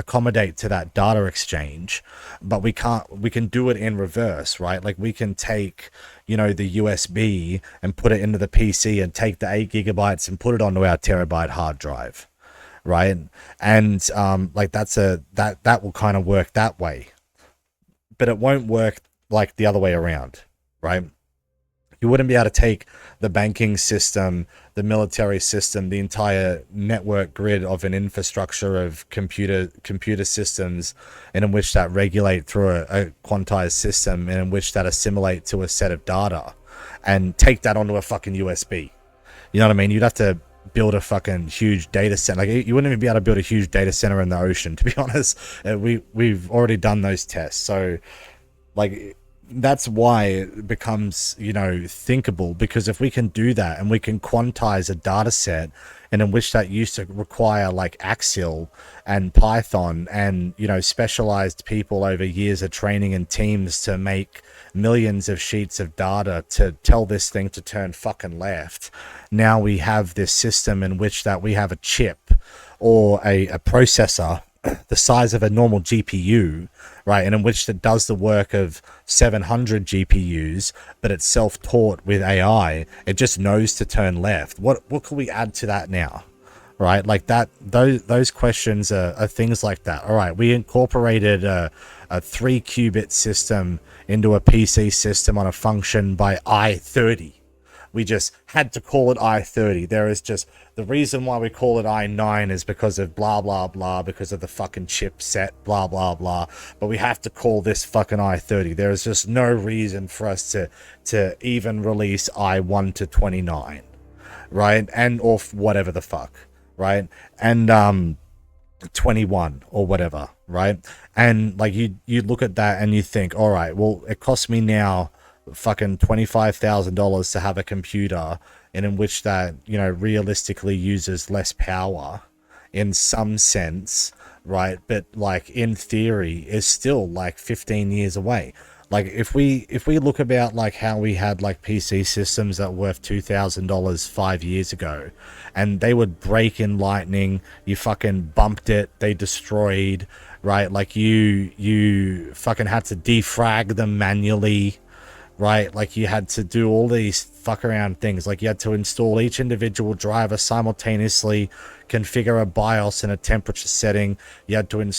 accommodate to that data exchange, but we can do it in reverse, right? Like we can take, the USB and put it into the PC and take the 8 GB and put it onto our terabyte hard drive, right? And like that will kind of work that way, but it won't work like the other way around, right? You wouldn't be able to take the banking system, the military system, the entire network grid of an infrastructure of computer systems, and in which that regulate through a quantized system, and in which that assimilate to a set of data, and take that onto a fucking USB. You know what I mean? You'd have to build a fucking huge data center. Like you wouldn't even be able to build a huge data center in the ocean, to be honest. We've already done those tests, so like. That's why it becomes, thinkable, because if we can do that and we can quantize a data set, and in which that used to require like Axil and Python and, specialized people over years of training and teams to make millions of sheets of data to tell this thing to turn fucking left. Now we have this system in which that we have a chip or a processor the size of a normal GPU, right? And in which it does the work of 700 GPUs, but it's self-taught with AI. It just knows to turn left. What can we add to that now, right? Like that, those questions are things like that. All right, we incorporated a 3-qubit system into a PC system on a function by I-30. We just had to call it I-30. There is just the reason why we call it I-9 is because of blah, blah, blah, because of the fucking chipset, blah, blah, blah. But we have to call this fucking I-30. There is just no reason for us to even release I-1 to 29, right? And or whatever the fuck, right? And 21 or whatever, right? And like you look at that and you think, all right, well, it costs me now fucking $25,000 to have a computer, and in which that realistically uses less power in some sense, right? But like in theory is still like 15 years away. Like if we look about like how we had like PC systems that were worth $2,000 5 years ago, and they would break in lightning, you fucking bumped it, they destroyed, right? Like you fucking had to defrag them manually, right? Like you had to do all these fuck around things. Like you had to install each individual driver simultaneously, configure a BIOS and a temperature setting. You had to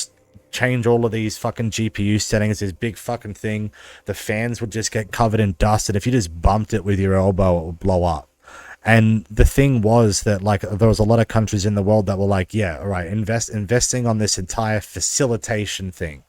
change all of these fucking GPU settings, this big fucking thing. The fans would just get covered in dust, and if you just bumped it with your elbow, it would blow up. And the thing was that like there was a lot of countries in the world that were like, yeah, all right, investing on this entire facilitation thing,